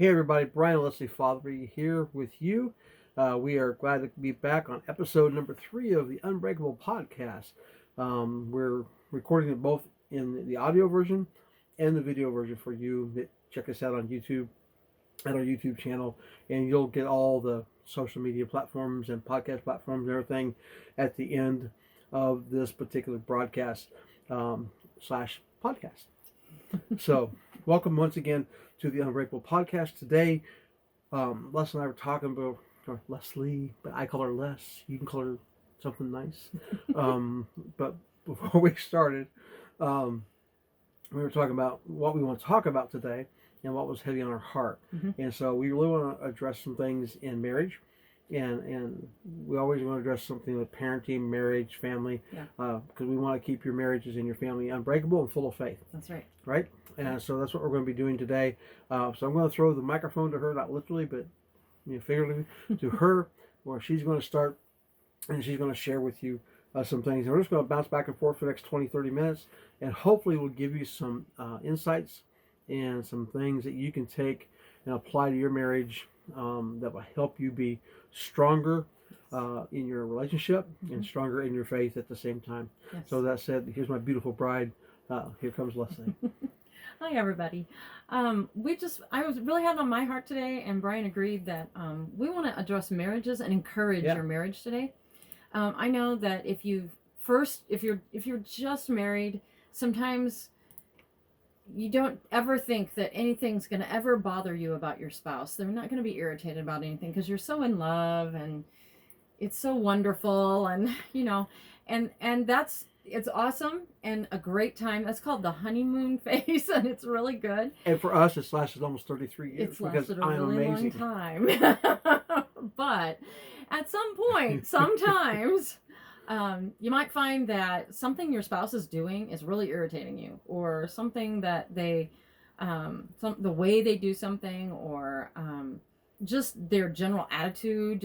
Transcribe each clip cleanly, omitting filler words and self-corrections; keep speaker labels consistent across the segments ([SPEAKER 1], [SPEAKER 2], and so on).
[SPEAKER 1] Hey everybody, Brian and Leslie Fatherees here with you. We are glad to be back on episode number 3 of the Unbreakable podcast. We're recording it both in the audio version and the video version for you. Check us out on YouTube at our YouTube channel, and you'll get all the social media platforms and podcast platforms and everything at the end of this particular broadcast slash podcast. So, welcome once again to the Unbreakable podcast. Today, Les and I were talking about, or Leslie, but I call her Les. You can call her something nice. But before we started, we were talking about what we want to talk about today and what was heavy on our heart. And so we really want to address some things in marriage. And we always want to address something with parenting, marriage, family, because we want to keep your marriages and your family unbreakable and full of faith.
[SPEAKER 2] That's right.
[SPEAKER 1] Right? And so that's what we're going to be doing today. So I'm going to throw the microphone to her, not literally, but figuratively, to her, where she's going to start and she's going to share with you some things. And we're just going to bounce back and forth for the next 20, 30 minutes. And hopefully we'll give you some insights and some things that you can take and apply to your marriage that will help you be stronger in your relationship and stronger in your faith at the same time.
[SPEAKER 2] Yes.
[SPEAKER 1] So that said, here's my beautiful bride. Here comes Leslie.
[SPEAKER 2] Hi, everybody. I was really had on my heart today, and Brian agreed that we want to address marriages and encourage your marriage today. I know that if you're just married, sometimes you don't ever think that anything's going to ever bother you about your spouse. They're not going to be irritated about anything because you're so in love and it's so wonderful, and it's awesome and a great time. That's called the honeymoon phase, and it's really good.
[SPEAKER 1] And for us, it's lasted almost 33 years.
[SPEAKER 2] It's lasted a
[SPEAKER 1] I'm
[SPEAKER 2] really
[SPEAKER 1] amazing.
[SPEAKER 2] long time. But at some point, sometimes you might find that something your spouse is doing is really irritating you, or something that the way they do something, or just their general attitude.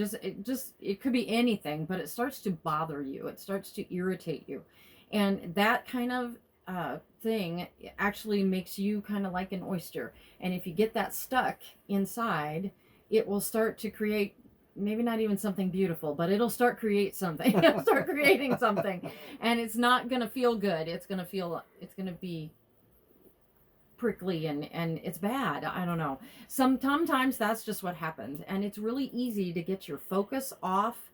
[SPEAKER 2] It could be anything, but it starts to bother you. It starts to irritate you, and that kind of thing actually makes you kind of like an oyster. And if you get that stuck inside, it will start to create. Maybe not even something beautiful, but it'll start creating something, and it's not going to feel good. It's going to be prickly and it's bad. I don't know. Sometimes that's just what happens. And it's really easy to get your focus off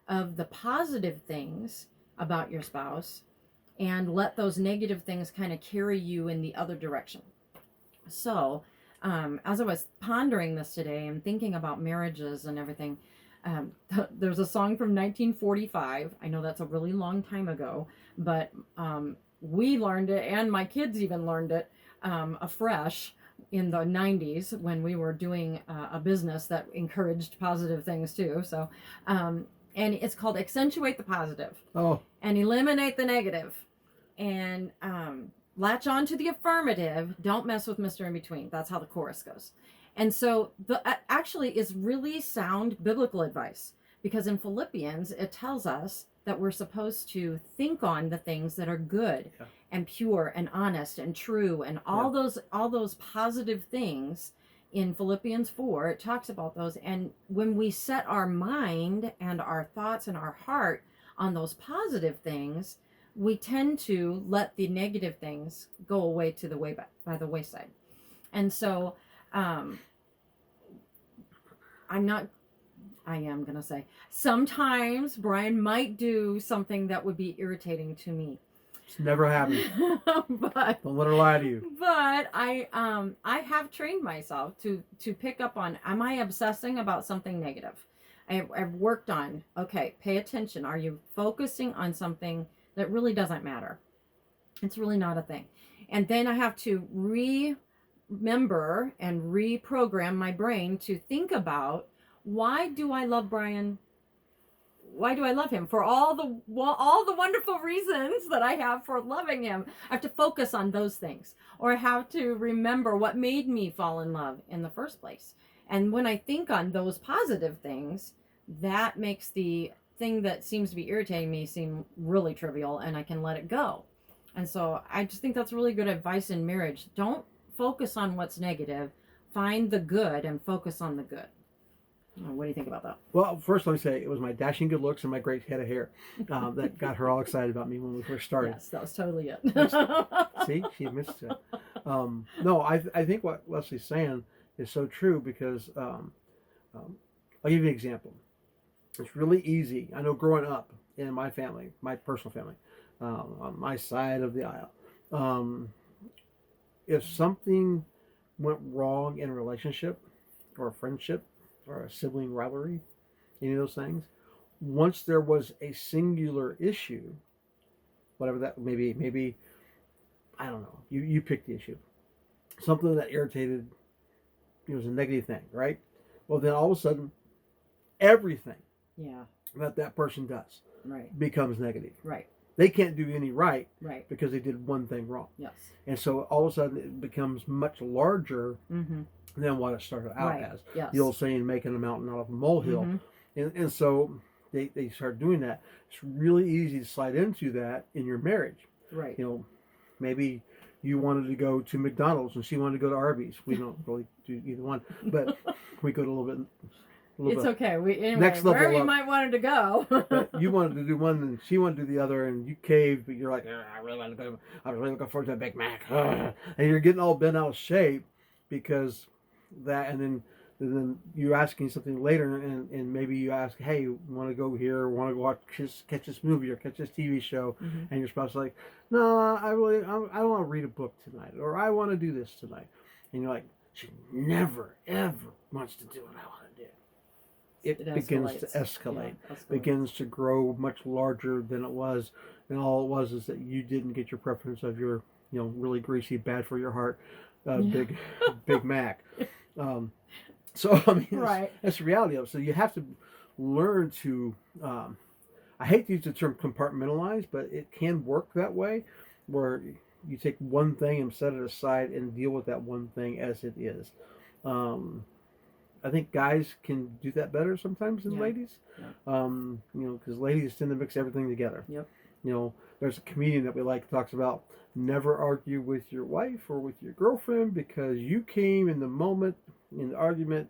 [SPEAKER 2] of the positive things about your spouse and let those negative things kind of carry you in the other direction. So, as I was pondering this today and thinking about marriages and everything, there's a song from 1945. I know that's a really long time ago, but we learned it, and my kids even learned it afresh in the 90s when we were doing a business that encouraged positive things too. So, and it's called Accentuate the Positive. And Eliminate the Negative. And latch on to the affirmative. Don't mess with Mr. In Between. That's how the chorus goes. And so actually is really sound biblical advice, because in Philippians it tells us that we're supposed to think on the things that are good and pure and honest and true, and all those positive things. In Philippians 4, it talks about those. And when we set our mind and our thoughts and our heart on those positive things, we tend to let the negative things go away by the wayside. And so I am going to say, sometimes Brian might do something that would be irritating to me.
[SPEAKER 1] It's never happened.
[SPEAKER 2] But
[SPEAKER 1] don't let her lie to you.
[SPEAKER 2] But I have trained myself to pick up on, am I obsessing about something negative? I've worked on, okay, pay attention. Are you focusing on something that really doesn't matter? It's really not a thing. And then I have to remember and reprogram my brain to think about, why do I love Brian? Why do I love him? For all the wonderful reasons that I have for loving him. I have to focus on those things, or I have to remember what made me fall in love in the first place. And when I think on those positive things, that makes the thing that seems to be irritating me seem really trivial, and I can let it go. And so I just think that's really good advice in marriage. Don't focus on what's negative. find the good and focus on the good. What do you think about that?
[SPEAKER 1] Well, first let me say it was my dashing good looks and my great head of hair that got her all excited about me when we first started.
[SPEAKER 2] Yes, that was totally it.
[SPEAKER 1] See, she admits to it. No, I think what Leslie's saying is so true because I'll give you an example. It's really easy. I know growing up in my family, my personal family, on my side of the aisle, if something went wrong in a relationship or a friendship or a sibling rivalry, any of those things, once there was a singular issue, whatever that may be, maybe, I don't know, you pick the issue, something that irritated, it was a negative thing, right? Well, then all of a sudden, everything
[SPEAKER 2] Yeah.
[SPEAKER 1] that person does
[SPEAKER 2] Right.
[SPEAKER 1] becomes negative.
[SPEAKER 2] Right.
[SPEAKER 1] They can't do any right
[SPEAKER 2] Right.
[SPEAKER 1] because they did one thing wrong.
[SPEAKER 2] Yes.
[SPEAKER 1] And so all of a sudden it becomes much larger
[SPEAKER 2] Mm-hmm.
[SPEAKER 1] than what it started out
[SPEAKER 2] Right.
[SPEAKER 1] as.
[SPEAKER 2] Yes.
[SPEAKER 1] The old saying, making a mountain out of a molehill.
[SPEAKER 2] Mhm.
[SPEAKER 1] And so they start doing that. It's really easy to slide into that in your marriage.
[SPEAKER 2] Right.
[SPEAKER 1] You know, maybe you wanted to go to McDonald's and she wanted to go to Arby's. We don't really do either one, but we go to a little bit.
[SPEAKER 2] It's okay. Anyway,
[SPEAKER 1] next level
[SPEAKER 2] wherever you
[SPEAKER 1] up.
[SPEAKER 2] might want to go.
[SPEAKER 1] But you wanted to do one and she wanted to do the other, and you caved, but you're like, I really want to go. I was really looking forward to a Big Mac, and you're getting all bent out of shape because that, and then you're asking something later, and maybe you ask, hey, want to go here, or want to go catch this movie or catch this TV show, and your spouse is like, no, I don't want to read a book tonight, or I want to do this tonight, and you're like, she never ever wants to do what I want to do. It begins to escalate, begins to grow much larger than it was, and all it was is that you didn't get your preference of your, really greasy, bad for your heart, Big Mac. So I mean,
[SPEAKER 2] Right.
[SPEAKER 1] that's the reality of it. So you have to learn to. I hate to use the term compartmentalize, but it can work that way, where you take one thing and set it aside and deal with that one thing as it is. I think guys can do that better sometimes than ladies.
[SPEAKER 2] Yeah.
[SPEAKER 1] Because ladies tend to mix everything together.
[SPEAKER 2] Yep.
[SPEAKER 1] There's a comedian that we like talks about never argue with your wife or with your girlfriend because you came in the moment in the argument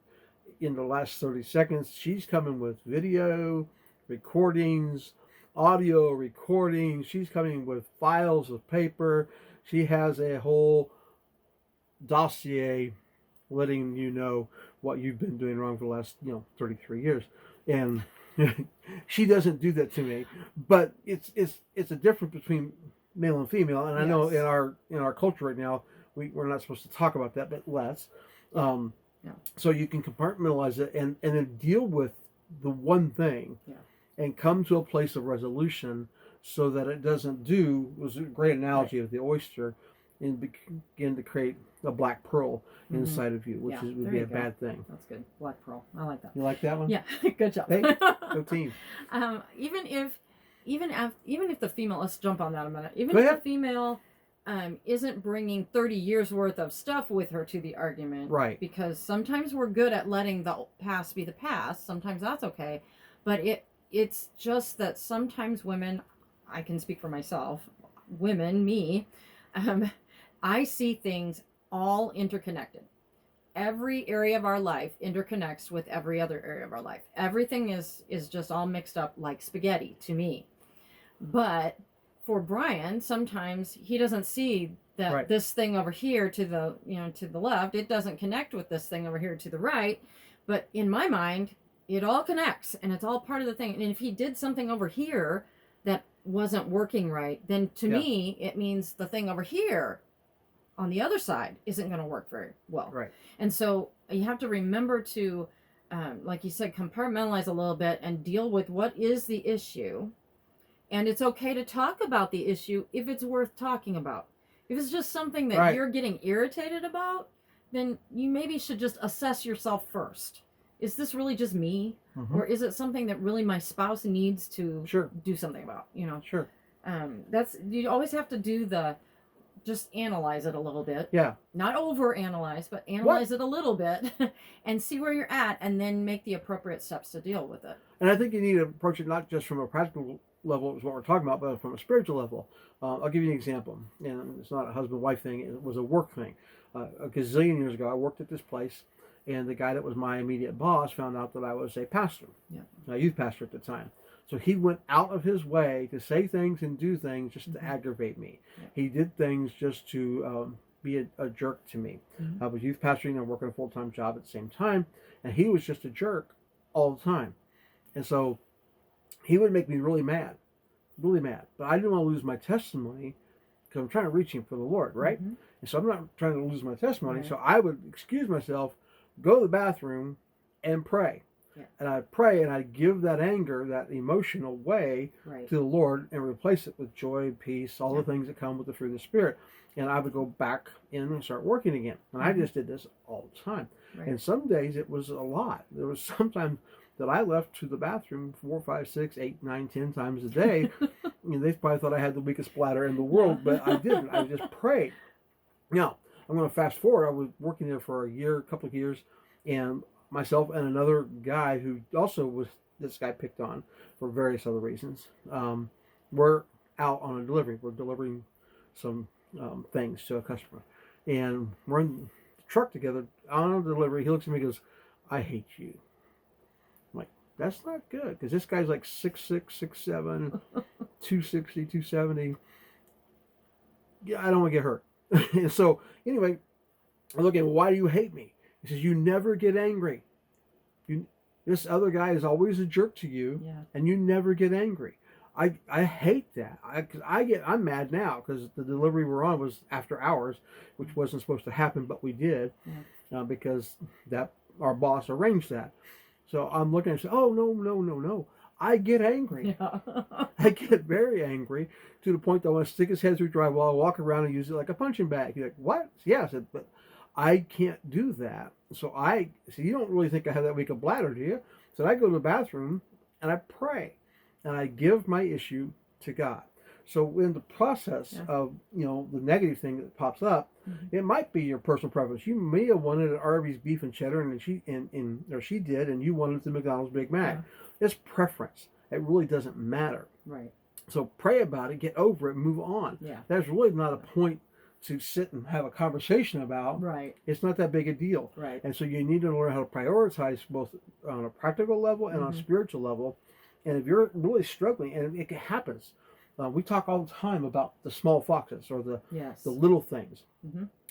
[SPEAKER 1] in the last 30 seconds. She's coming with video recordings, audio recordings. She's coming with files of paper. She has a whole dossier letting you know what you've been doing wrong for the last 33 years, and she doesn't do that to me. But it's a difference between male and female, and I know in our culture right now we're not supposed to talk about that, but let's. So you can compartmentalize it and then deal with the one thing, and come to a place of resolution so that it doesn't do. It was a great analogy of the oyster, and begin to create a black pearl inside of you, which would be a bad thing.
[SPEAKER 2] That's good. Black pearl. I like that.
[SPEAKER 1] You like that one?
[SPEAKER 2] Yeah. Good job.
[SPEAKER 1] Hey, go team.
[SPEAKER 2] Even if the female, let's jump on that a minute. Even if the female isn't bringing 30 years worth of stuff with her to the argument,
[SPEAKER 1] right?
[SPEAKER 2] Because sometimes we're good at letting the past be the past. Sometimes that's okay, but it's just that sometimes women, I can speak for myself, me, I see things all interconnected. Every area of our life interconnects with every other area of our life. Everything is just all mixed up like spaghetti to me. But for Brian, sometimes he doesn't see that this thing over here to the left, it doesn't connect with this thing over here to the right. But in my mind, it all connects and it's all part of the thing. And if he did something over here that wasn't working right, then to me, it means the thing over here on the other side isn't going to work very well.
[SPEAKER 1] Right.
[SPEAKER 2] And so you have to remember to, like you said, compartmentalize a little bit and deal with what is the issue. And it's okay to talk about the issue if it's worth talking about. If it's just something that you're getting irritated about, then you maybe should just assess yourself first. Is this really just me? Or is it something that really my spouse needs to do something about?
[SPEAKER 1] Sure.
[SPEAKER 2] You always have to do just analyze it a little bit.
[SPEAKER 1] Yeah.
[SPEAKER 2] Not over analyze, but analyze it a little bit and see where you're at and then make the appropriate steps to deal with it.
[SPEAKER 1] And I think you need to approach it not just from a practical level, is what we're talking about, but from a spiritual level. I'll give you an example. And it's not a husband-wife thing. It was a work thing. a gazillion years ago. I worked at this place, and the guy that was my immediate boss found out that I was a pastor, a youth pastor at the time. So he went out of his way to say things and do things just to aggravate me. He did things just to be a jerk to me. I was youth pastoring and working a full-time job at the same time, and he was just a jerk all the time. And so he would make me really mad. But I didn't want to lose my testimony because I'm trying to reach him for the Lord, right? And so I'm not trying to lose my testimony. So I would excuse myself, go to the bathroom, and pray. And I'd pray and I'd give that anger, that emotional way to the Lord and replace it with joy, peace, all the things that come with the fruit of the Spirit. And I would go back in and start working again. And I just did this all the time. And some days it was a lot. There was sometimes that I left to the bathroom 4, 5, 6, 8, 9, 10 times a day. They probably thought I had the weakest bladder in the world, but I didn't. I just prayed. Now, I'm going to fast forward. I was working there for a couple of years, and myself and another guy who also was, this guy picked on for various other reasons, we're out on a delivery. We're delivering some things to a customer. And we're in the truck together on a delivery. He looks at me and goes, "I hate you." I'm like, that's not good, because this guy's like 6'6", 6'7", 260, 270. Yeah, I don't want to get hurt. And so anyway, I look at him, "Why do you hate me?" He says, "You never get angry. This other guy is always a jerk to you, and you never get angry." I hate that. I'm mad now because the delivery we're on was after hours, which wasn't supposed to happen, but we did because that our boss arranged that. So I'm looking and say, "Oh, no. I get angry. I get very angry to the point that I want to stick his head through drywall, walk around and use it like a punching bag." He's like, "What?" "Yeah," I said, "but I can't do that." So you don't really think I have that weak a bladder, do you? So I go to the bathroom and I pray and I give my issue to God. So in the process of, the negative thing that pops up, it might be your personal preference. You may have wanted an Arby's beef and cheddar, and she did, and you wanted the McDonald's Big Mac. It's preference. It really doesn't matter.
[SPEAKER 2] Right.
[SPEAKER 1] So pray about it, get over it, move on. That's really not a point to sit and have a conversation about.
[SPEAKER 2] Right.
[SPEAKER 1] It's not that big a deal.
[SPEAKER 2] Right.
[SPEAKER 1] And so you need to learn how to prioritize both on a practical level and on a spiritual level. And if you're really struggling, and it happens, we talk all the time about the small foxes or the little things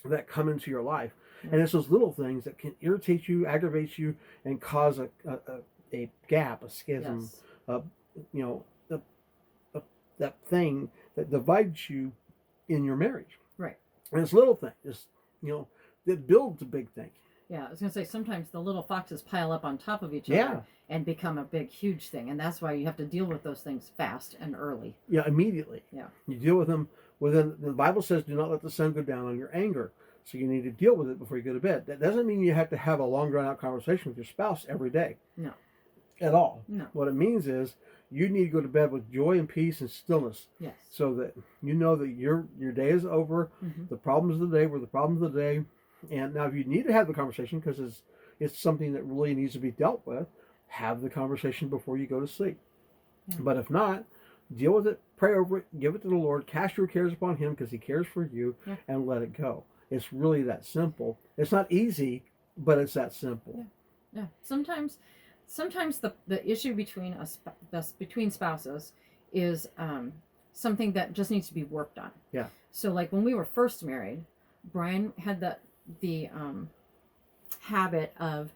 [SPEAKER 1] that come into your life. And it's those little things that can irritate you, aggravate you, and cause a gap, a schism, that thing that divides you in your marriage.
[SPEAKER 2] Right.
[SPEAKER 1] And it's little things, that build to big things.
[SPEAKER 2] Yeah, I was going to say, sometimes the little foxes pile up on top of each other and become a big, huge thing. And that's why you have to deal with those things fast and early.
[SPEAKER 1] Yeah, immediately.
[SPEAKER 2] Yeah.
[SPEAKER 1] You deal with them within, the Bible says, do not let the sun go down on your anger. So you need to deal with it before you go to bed. That doesn't mean you have to have a long, drawn-out conversation with your spouse every day.
[SPEAKER 2] No.
[SPEAKER 1] At all.
[SPEAKER 2] No.
[SPEAKER 1] What it means is you need to go to bed with joy and peace and stillness.
[SPEAKER 2] Yes.
[SPEAKER 1] So that you know that your day is over. The problems of the day were the problems of the day. And now if you need to have the conversation because it's something that really needs to be dealt with, have the conversation before you go to sleep. But if not, deal with it, pray over it, give it to the Lord, cast your cares upon Him because He cares for you, and let it go. It's really that simple. It's not easy, but it's that simple.
[SPEAKER 2] Yeah. Sometimes the issue between between spouses is something that just needs to be worked on.
[SPEAKER 1] Yeah.
[SPEAKER 2] So like when we were first married, Brian had the habit of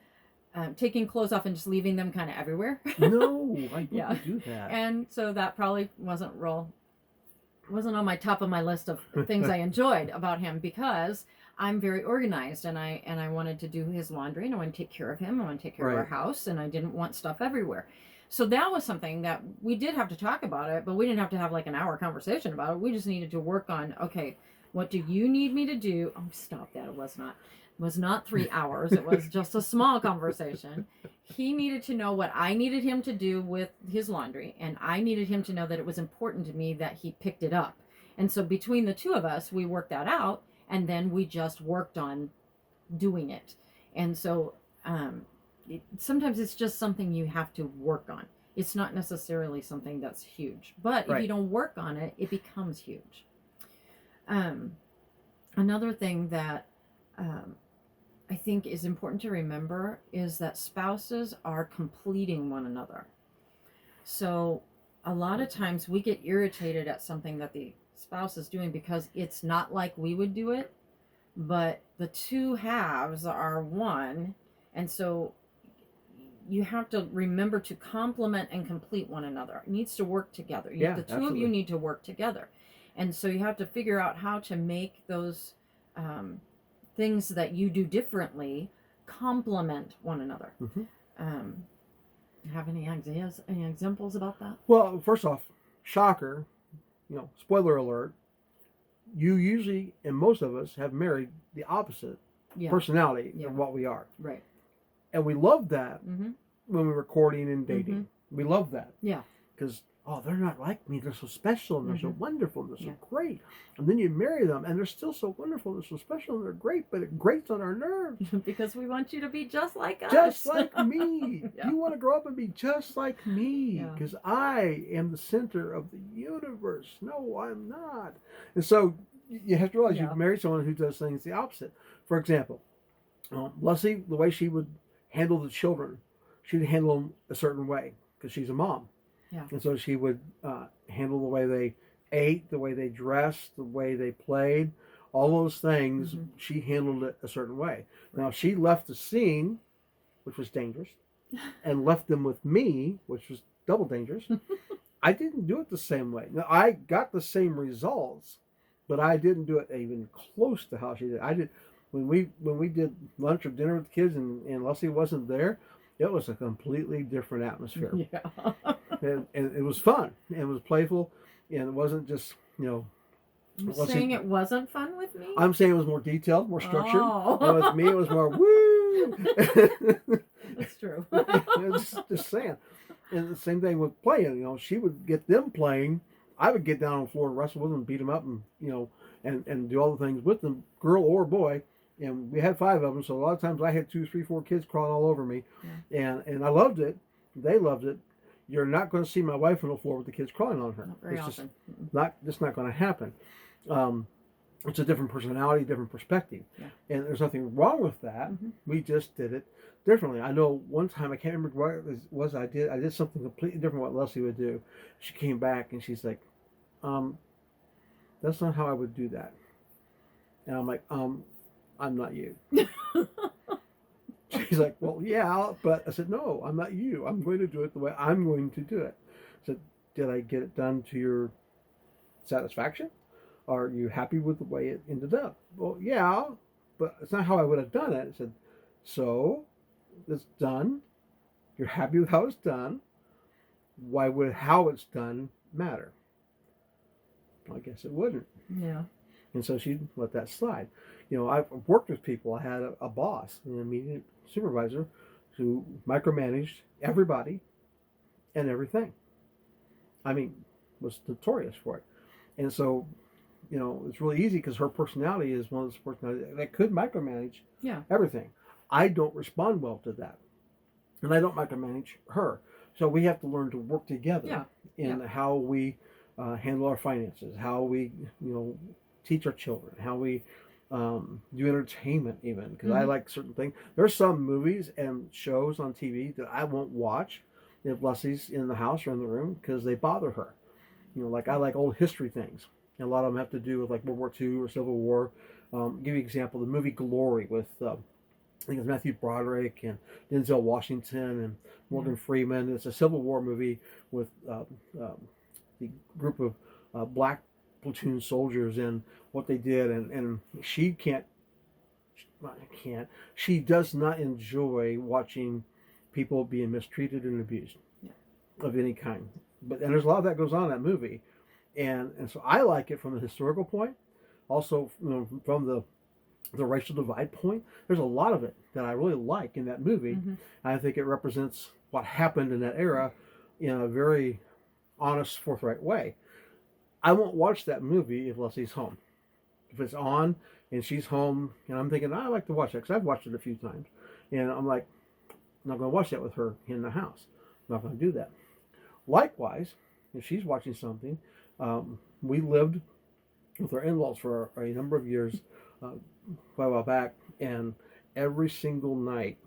[SPEAKER 2] taking clothes off and just leaving them kind of everywhere.
[SPEAKER 1] No, I wouldn't do that.
[SPEAKER 2] And so that probably wasn't on my top of my list of things I enjoyed about him, because I'm very organized and I wanted to do his laundry and I want to take care of him. I want to take care of our house, and I didn't want stuff everywhere. So that was something that we did have to talk about it, but we didn't have to have like an hour conversation about it. We just needed to work on, okay, what do you need me to do? Oh, stop that. It was not 3 hours. It was just a small conversation. He needed to know what I needed him to do with his laundry, and I needed him to know that it was important to me that he picked it up. And so between the two of us, we worked that out, and then we just worked on doing it. And so sometimes it's just something you have to work on. It's not necessarily something that's huge. But if you don't work on it, it becomes huge. Another thing that I think is important to remember is that spouses are completing one another. So a lot of times we get irritated at something that the spouse is doing because it's not like we would do it, but the two halves are one. And so you have to remember to complement and complete one another. It needs to work together.
[SPEAKER 1] Yeah,
[SPEAKER 2] the two
[SPEAKER 1] absolutely.
[SPEAKER 2] of you need to work together. And so you have to figure out how to make those things that you do differently complement one another.
[SPEAKER 1] Mm-hmm.
[SPEAKER 2] Have any ideas, any examples about that?
[SPEAKER 1] Well, first off, shocker, spoiler alert, you usually, and most of us, have married the opposite personality of what we are.
[SPEAKER 2] Right.
[SPEAKER 1] And we love that
[SPEAKER 2] Mm-hmm.
[SPEAKER 1] when we're courting and dating.
[SPEAKER 2] Mm-hmm.
[SPEAKER 1] We love that.
[SPEAKER 2] Yeah.
[SPEAKER 1] Because, they're not like me. They're so special and they're so
[SPEAKER 2] Mm-hmm.
[SPEAKER 1] wonderful and they're so
[SPEAKER 2] Yeah.
[SPEAKER 1] great. And then you marry them and they're still so wonderful and they're so special and they're great, but it grates on our nerves.
[SPEAKER 2] Because we want you to be just like us.
[SPEAKER 1] Just like me.
[SPEAKER 2] Yeah.
[SPEAKER 1] You want to grow up and be just like me.
[SPEAKER 2] Yeah.
[SPEAKER 1] Because I am the center of the universe. No, I'm not. And so you have to realize
[SPEAKER 2] Yeah.
[SPEAKER 1] you've married someone who does things the opposite. For example, Leslie, the way she would handle the children, she'd handle them a certain way because she's a mom.
[SPEAKER 2] Yeah.
[SPEAKER 1] And so she would handle the way they ate, the way they dressed, the way they played, all those things.
[SPEAKER 2] Mm-hmm.
[SPEAKER 1] She handled it a certain way. Now, if she left the scene, which was dangerous, and left them with me, which was double dangerous, I didn't do it the same way. Now, I got the same results, but I didn't do it even close to how she did. I did when we did lunch or dinner with the kids and Leslie wasn't there. It was a completely different atmosphere.
[SPEAKER 2] Yeah.
[SPEAKER 1] and it was fun. And it was playful, and it wasn't just
[SPEAKER 2] You're saying it wasn't fun with me?
[SPEAKER 1] I'm saying it was more detailed, more structured.
[SPEAKER 2] Oh.
[SPEAKER 1] And with me, it was more woo.
[SPEAKER 2] That's true.
[SPEAKER 1] just saying. And the same thing with playing. She would get them playing. I would get down on the floor and wrestle with them, beat them up, and and do all the things with them, girl or boy. And we had 5 of them, so a lot of times I had 2, 3, 4 kids crawling all over me, and I loved it. They loved it. You're not going to see my wife on the floor with the kids crawling on her.
[SPEAKER 2] Not very
[SPEAKER 1] it's
[SPEAKER 2] often.
[SPEAKER 1] just not going to happen. It's a different personality, different perspective, and there's nothing wrong with that.
[SPEAKER 2] Mm-hmm.
[SPEAKER 1] We just did it differently. I know one time, I can't remember what it was. I did something completely different what Leslie would do. She came back and she's like, "That's not how I would do that." And I'm like, I'm not you. She's like, well, yeah, but I said, no, I'm not you. I'm going to do it the way I'm going to do it. I said, did I get it done to your satisfaction? Are you happy with the way it ended up? Well, yeah, but it's not how I would have done it. I said, so it's done. You're happy with how it's done. Why would how it's done matter? Well, I guess it wouldn't.
[SPEAKER 2] Yeah.
[SPEAKER 1] And so she let that slide. I've worked with people. I had a boss, an immediate supervisor, who micromanaged everybody and everything. I mean, was notorious for it. And so, it's really easy because her personality is one of those personalities that could micromanage everything. I don't respond well to that. And I don't micromanage her. So we have to learn to work together in how we handle our finances, how we, teach our children, how we do entertainment even, because I like certain things. There's some movies and shows on TV that I won't watch if Leslie's in the house or in the room because they bother her. Like I like old history things. And a lot of them have to do with like World War II or Civil War. Give you an example, the movie Glory with I think it's Matthew Broderick and Denzel Washington and Morgan Freeman. It's a Civil War movie with the group of black platoon soldiers and what they did, and she does not enjoy watching people being mistreated and abused of any kind. And there's a lot of that goes on in that movie, and so I like it from the historical point, also from the racial divide point. There's a lot of it that I really like in that movie. I think it represents what happened in that era in a very honest, forthright way. I won't watch that movie if Leslie's home. If it's on and she's home, and I'm thinking, I like to watch that because I've watched it a few times. And I'm like, I'm not going to watch that with her in the house. I'm not going to do that. Likewise, if she's watching something, we lived with our in-laws for a number of years, quite a while back, and every single night,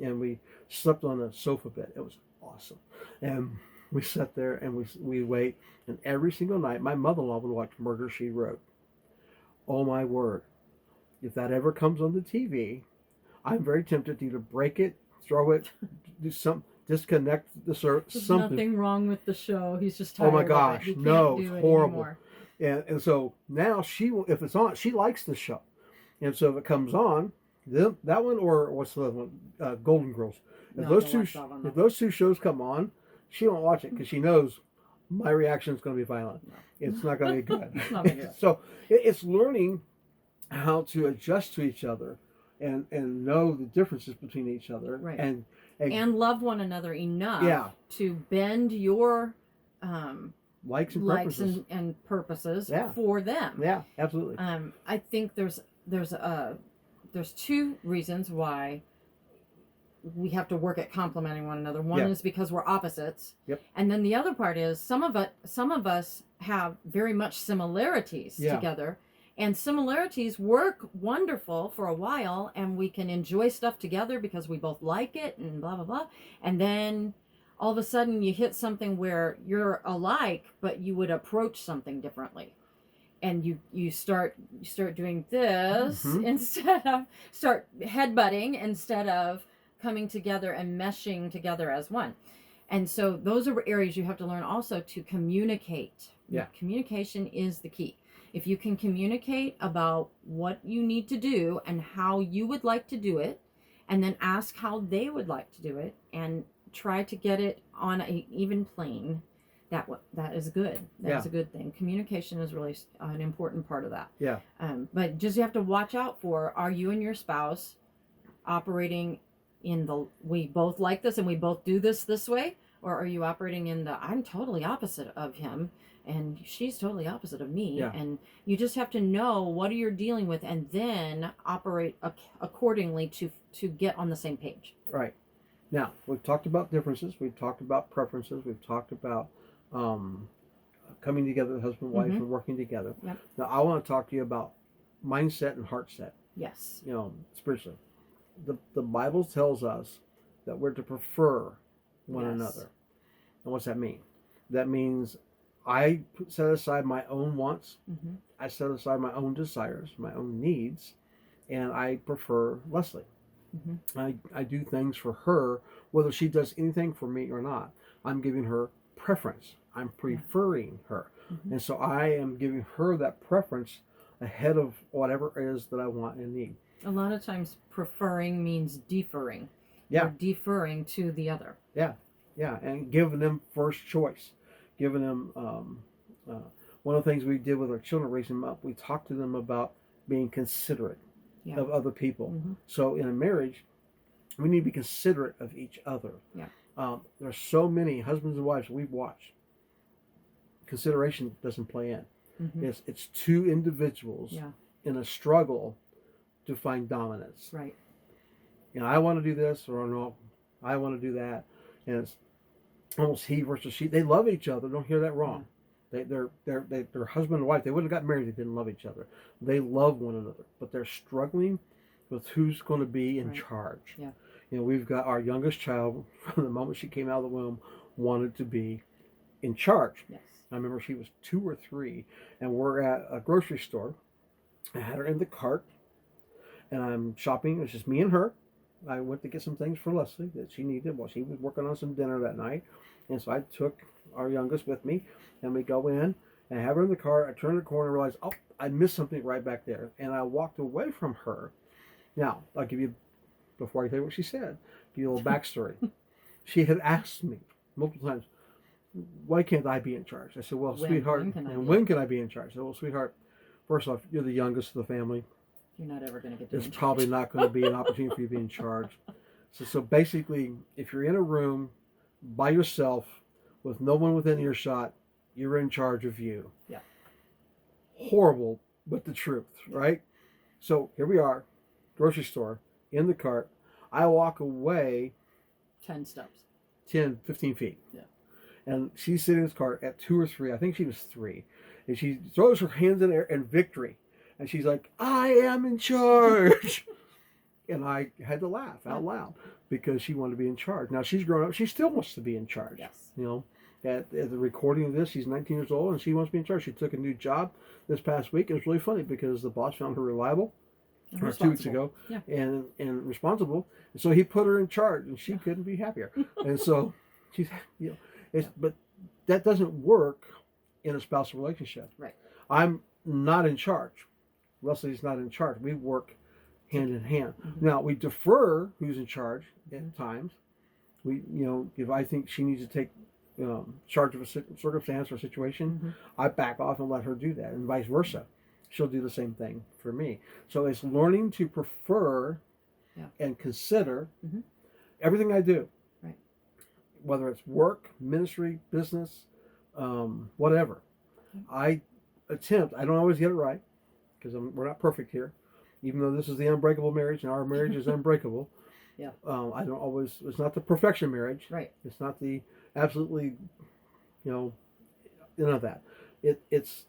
[SPEAKER 1] and we slept on a sofa bed. It was awesome, and we sat there and we wait, and every single night, my mother-in-law would watch Murder She Wrote. Oh my word! If that ever comes on the TV, I'm very tempted to either break it, throw it, do some, disconnect the service,
[SPEAKER 2] There's
[SPEAKER 1] something.
[SPEAKER 2] nothing wrong with the show. He's just tired.
[SPEAKER 1] Oh my
[SPEAKER 2] of
[SPEAKER 1] gosh,
[SPEAKER 2] it. He can't
[SPEAKER 1] no,
[SPEAKER 2] do
[SPEAKER 1] it's
[SPEAKER 2] it
[SPEAKER 1] horrible.
[SPEAKER 2] anymore.
[SPEAKER 1] And so now if it's on, she likes the show, and so if it comes on, then that one or what's the other one, Golden Girls. If
[SPEAKER 2] No,
[SPEAKER 1] those
[SPEAKER 2] don't
[SPEAKER 1] two,
[SPEAKER 2] watch that one,
[SPEAKER 1] if
[SPEAKER 2] though.
[SPEAKER 1] those two shows come on, she won't watch it because she knows my reaction is going to be violent.
[SPEAKER 2] No.
[SPEAKER 1] It's not going to be good.
[SPEAKER 2] It's not gonna be good.
[SPEAKER 1] So it's learning how to adjust to each other and know the differences between each other,
[SPEAKER 2] Right.
[SPEAKER 1] and
[SPEAKER 2] love one another enough
[SPEAKER 1] Yeah.
[SPEAKER 2] to bend your
[SPEAKER 1] likes and
[SPEAKER 2] likes
[SPEAKER 1] purposes.
[SPEAKER 2] and purposes
[SPEAKER 1] Yeah.
[SPEAKER 2] for them.
[SPEAKER 1] Yeah, absolutely.
[SPEAKER 2] I think there's two reasons why we have to work at complementing one another. One
[SPEAKER 1] Yeah.
[SPEAKER 2] is because we're opposites.
[SPEAKER 1] Yep.
[SPEAKER 2] And then the other part is some of us have very much similarities
[SPEAKER 1] Yeah.
[SPEAKER 2] together. And similarities work wonderful for a while, and we can enjoy stuff together because we both like it and blah blah blah. And then all of a sudden you hit something where you're alike, but you would approach something differently. And you start doing this
[SPEAKER 1] Mhm.
[SPEAKER 2] instead of start headbutting instead of coming together and meshing together as one. And so those are areas you have to learn also to communicate.
[SPEAKER 1] Yeah.
[SPEAKER 2] Communication is the key. If you can communicate about what you need to do and how you would like to do it, and then ask how they would like to do it, and try to get it on an even plane, that is good. That's a good thing. Communication is really an important part of that.
[SPEAKER 1] Yeah.
[SPEAKER 2] But just you have to watch out for: are you and your spouse operating in the we both like this and we both do this way, or are you operating in the I'm totally opposite of him and she's totally opposite of me?
[SPEAKER 1] Yeah.
[SPEAKER 2] And you just have to know what you're dealing with and then operate accordingly to get on the same page.
[SPEAKER 1] Right. Now, we've talked about differences. We've talked about preferences. We've talked about coming together, husband and wife,
[SPEAKER 2] Mhm.
[SPEAKER 1] and working together.
[SPEAKER 2] Yep.
[SPEAKER 1] Now, I want to talk to you about mindset and heart set,
[SPEAKER 2] Yes.
[SPEAKER 1] spiritually. The Bible tells us that we're to prefer one
[SPEAKER 2] Yes.
[SPEAKER 1] another. And what's that mean? That means I set aside my own wants.
[SPEAKER 2] Mm-hmm.
[SPEAKER 1] I set aside my own desires, my own needs, and I prefer Leslie.
[SPEAKER 2] Mm-hmm.
[SPEAKER 1] I do things for her, whether she does anything for me or not. I'm giving her preference. I'm preferring her.
[SPEAKER 2] Mm-hmm.
[SPEAKER 1] And so I am giving her that preference ahead of whatever it is that I want and need.
[SPEAKER 2] A lot of times preferring means deferring.
[SPEAKER 1] Yeah.
[SPEAKER 2] Or deferring to the other.
[SPEAKER 1] Yeah, and giving them first choice. Giving them, one of the things we did with our children, raising them up, we talked to them about being considerate
[SPEAKER 2] Yeah.
[SPEAKER 1] of other people.
[SPEAKER 2] Mm-hmm.
[SPEAKER 1] So in a marriage, we need to be considerate of each other.
[SPEAKER 2] Yeah.
[SPEAKER 1] There's so many husbands and wives we've watched. Consideration doesn't play in.
[SPEAKER 2] Mm-hmm.
[SPEAKER 1] It's two individuals
[SPEAKER 2] Yeah.
[SPEAKER 1] in a struggle to find dominance.
[SPEAKER 2] Right.
[SPEAKER 1] I want to do this, or no, I want to do that, and it's almost he versus she. They love each other. Don't hear that wrong. They're husband and wife. They wouldn't have got married if they didn't love each other. They love one another, but they're struggling with who's going to be in charge.
[SPEAKER 2] Yeah.
[SPEAKER 1] We've got our youngest child from the moment she came out of the womb wanted to be in charge.
[SPEAKER 2] Yes.
[SPEAKER 1] I remember she was 2 or 3, and we're at a grocery store. I had her in the cart, and I'm shopping. It was just me and her. I went to get some things for Leslie that she needed while she was working on some dinner that night. And so I took our youngest with me, and we go in and I have her in the car. I turn the corner and realize, oh, I missed something right back there. And I walked away from her. Now, I'll give you, before I tell you what she said, give you a little backstory. She had asked me multiple times, why can't I be in charge? I said, well, sweetheart, when can I be in charge? I said, well, sweetheart, first off, you're the youngest of the family.
[SPEAKER 2] You're not ever going to get
[SPEAKER 1] There's probably not going to be an opportunity for you to be in charge. So basically, if you're in a room by yourself with no one within earshot, you're in charge of you.
[SPEAKER 2] Yeah.
[SPEAKER 1] Horrible, but the truth, right? So here we are, grocery store, in the cart. I walk away
[SPEAKER 2] 10 steps.
[SPEAKER 1] 10, 15 feet.
[SPEAKER 2] Yeah.
[SPEAKER 1] And she's sitting in this cart at 2 or 3. I think she was 3. And she throws her hands in the air in victory. And she's like, I am in charge. And I had to laugh out loud because she wanted to be in charge. Now she's grown up. She still wants to be in charge.
[SPEAKER 2] Yes.
[SPEAKER 1] You know, at the recording of this, she's 19 years old and she wants to be in charge. She took a new job this past week. It was really funny because the boss found her reliable. Or 2 weeks ago, and responsible. And so he put her in charge, and she couldn't be happier. And so she's, but that doesn't work in a spousal relationship.
[SPEAKER 2] Right.
[SPEAKER 1] I'm not in charge. Leslie's not in charge. We work hand in hand.
[SPEAKER 2] Mm-hmm.
[SPEAKER 1] Now we defer who's in charge at times. We, if I think she needs to take charge of a circumstance or situation, I back off and let her do that, and vice versa. She'll do the same thing for me. So it's learning to prefer and consider everything I do,
[SPEAKER 2] right?
[SPEAKER 1] Whether it's work, ministry, business, whatever. I attempt. I don't always get it right because we're not perfect here. Even though this is the unbreakable marriage and our marriage is unbreakable, I don't always. It's not the perfection marriage,
[SPEAKER 2] right?
[SPEAKER 1] It's not the absolutely, none of that. It's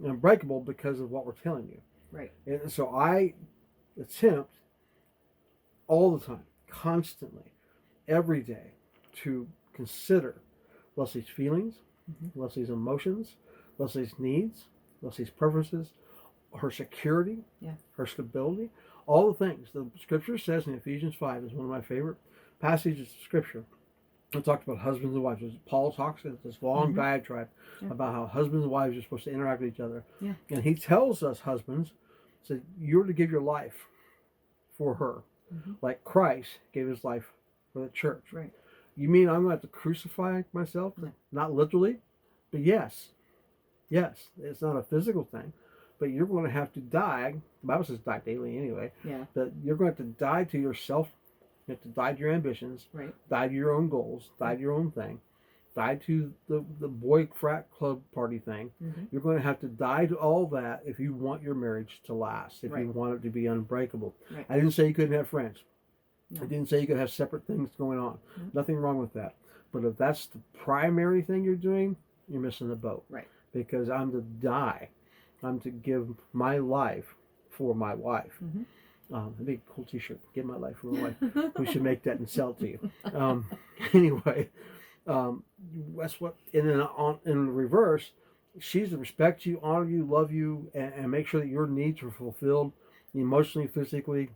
[SPEAKER 1] unbreakable because of what we're telling you.
[SPEAKER 2] Right.
[SPEAKER 1] And so I attempt all the time, constantly, every day, to consider Leslie's feelings, Leslie's emotions, Leslie's needs, Leslie's preferences, her security, her stability, all the things. The scripture says in Ephesians 5 is one of my favorite passages of scripture. It talks about husbands and wives. Paul talks in this long diatribe about how husbands and wives are supposed to interact with each other. Yeah. And he tells us husbands, said, you're to give your life for her, like Christ gave his life for the church.
[SPEAKER 2] Right.
[SPEAKER 1] You mean I'm going to have to crucify myself? No. Not literally, but yes. Yes, it's not a physical thing, but you're going to have to die. The Bible says die daily anyway. Yeah. That you're going to have to die to yourself. You have to die to your ambitions, die to your own goals, die to your own thing, die to the boy frat club party thing. You're going to have to die to all that if you want your marriage to last, if you want it to be unbreakable. Right. I didn't say you couldn't have friends. No. I didn't say you could have separate things going on. Nothing wrong with that. But if that's the primary thing you're doing, you're missing the boat. Right. Because I'm to die. I'm to give my life for my wife. That'd be a cool t-shirt. Give my life for my wife. We should make that and sell it to you. Anyway, that's what, and then in reverse, she's to respect you, honor you, love you, and make sure that your needs are fulfilled emotionally, physically,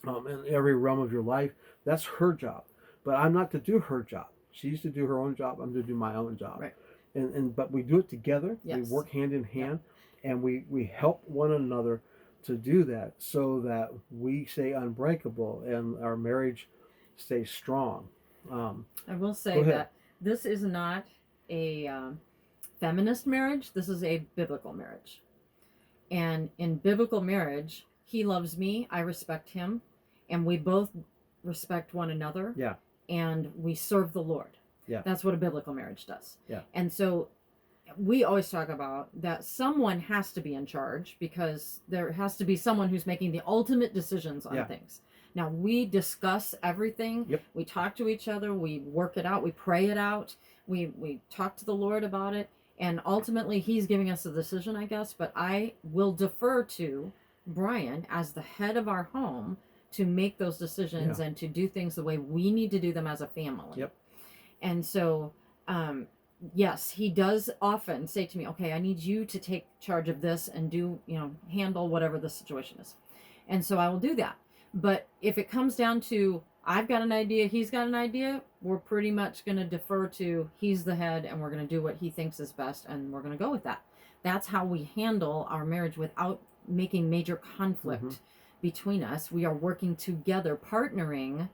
[SPEAKER 1] in every realm of your life. That's her job. But I'm not to do her job. She's to do her own job. I'm to do my own job. Right. But we do it together. Yes. We work hand in hand, and we help one another to do that so that we stay unbreakable and our marriage stays strong.
[SPEAKER 2] I will say that this is not a feminist marriage. This is a biblical marriage. And in biblical marriage, he loves me, I respect him, and we both respect one another. Yeah. And we serve the Lord. Yeah. That's what a biblical marriage does. Yeah. And so we always talk about that someone has to be in charge because there has to be someone who's making the ultimate decisions on things. Now, we discuss everything. Yep. We talk to each other. We work it out. We pray it out. We talk to the Lord about it. And ultimately, he's giving us a decision, I guess. But I will defer to Brian as the head of our home to make those decisions and to do things the way we need to do them as a family. Yep. And so... yes, he does often say to me, okay, I need you to take charge of this and handle whatever the situation is. And so I will do that. But if it comes down to, I've got an idea, he's got an idea, we're pretty much going to defer to, he's the head and we're going to do what he thinks is best and we're going to go with that. That's how we handle our marriage without making major conflict between us. We are working together, partnering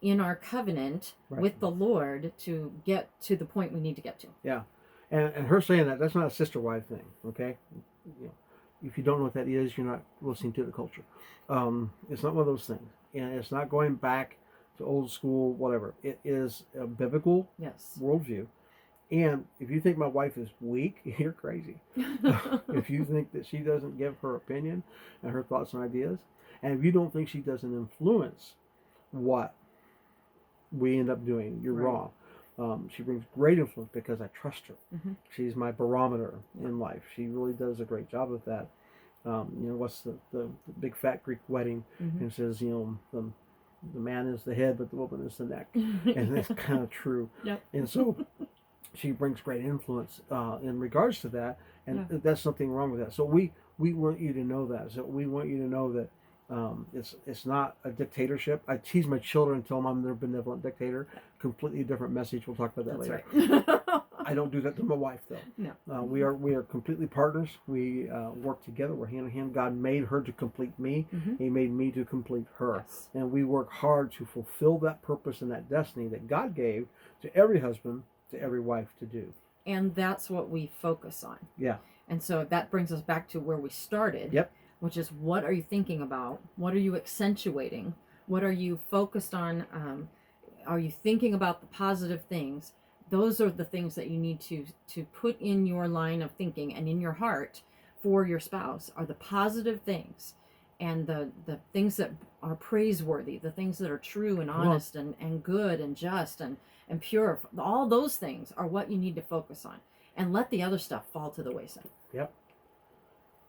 [SPEAKER 2] in our covenant with the Lord to get to the point we need to get to. Yeah. And her saying that's not a sister-wife thing, okay? If you don't know what that is, you're not listening to the culture. It's not one of those things. And it's not going back to old school, whatever. It is a biblical worldview. And if you think my wife is weak, you're crazy. If you think that she doesn't give her opinion and her thoughts and ideas, and if you don't think she doesn't influence what we end up doing, you're wrong. She brings great influence because I trust her. She's my barometer in life. She really does a great job with that.
[SPEAKER 1] what's the big fat Greek wedding,
[SPEAKER 2] Mm-hmm.
[SPEAKER 1] and it says, the man is the head, but the woman is the neck, and that's kind of true.
[SPEAKER 2] Yep.
[SPEAKER 1] And so she brings great influence in regards to that, and that's nothing wrong with that. So we want you to know that. So we want you to know that it's not a dictatorship. I tease my children and tell them I'm their benevolent dictator. Completely different message. We'll talk about that
[SPEAKER 2] That's
[SPEAKER 1] later.
[SPEAKER 2] right.
[SPEAKER 1] I don't do that to my wife though.
[SPEAKER 2] No.
[SPEAKER 1] We are completely partners. We work together. We're hand in hand. God made her to complete me.
[SPEAKER 2] Mm-hmm.
[SPEAKER 1] He made me to complete her.
[SPEAKER 2] Yes.
[SPEAKER 1] And we work hard to fulfill that purpose and that destiny that God gave to every husband, to every wife to do.
[SPEAKER 2] And that's what we focus on.
[SPEAKER 1] Yeah.
[SPEAKER 2] And so that brings us back to where we started.
[SPEAKER 1] Yep.
[SPEAKER 2] Which is, what are you thinking about? What are you accentuating? What are you focused on? Are you thinking about the positive things? Those are the things that you need to put in your line of thinking and in your heart for your spouse, are the positive things, and the things that are praiseworthy, the things that are true and honest and good and just and pure. All those things are what you need to focus on, and let the other stuff fall to the wayside.
[SPEAKER 1] Yep.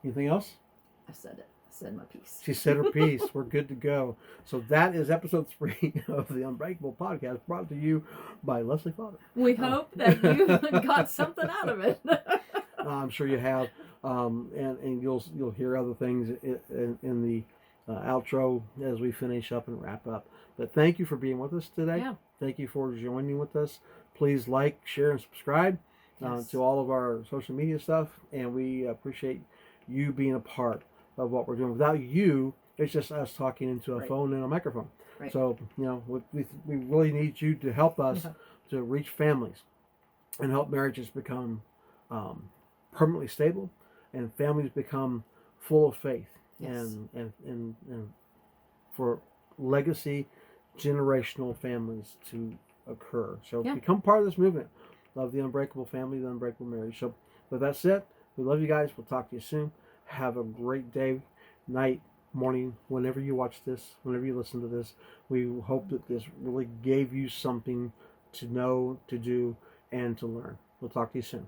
[SPEAKER 1] Anything else?
[SPEAKER 2] I said it. I said my piece.
[SPEAKER 1] She said her piece. We're good to go. So that is episode 3 of the Unbreakable podcast, brought to you by Leslie Father.
[SPEAKER 2] We hope that you got something out of it.
[SPEAKER 1] I'm sure you have, and you'll hear other things in the outro as we finish up and wrap up. But thank you for being with us today.
[SPEAKER 2] Yeah.
[SPEAKER 1] Thank you for joining with us. Please like, share, and subscribe to all of our social media stuff, and we appreciate you being a part of what we're doing. Without you, it's just us talking into a phone and a microphone.
[SPEAKER 2] Right.
[SPEAKER 1] So, we really need you to help us to reach families and help marriages become permanently stable, and families become full of faith, and for legacy generational families to occur. So become part of this movement of the Unbreakable family, the Unbreakable marriage. So with that said, we love you guys. We'll talk to you soon. Have a great day, night, morning, whenever you watch this, whenever you listen to this. We hope that this really gave you something to know, to do, and to learn. We'll talk to you soon.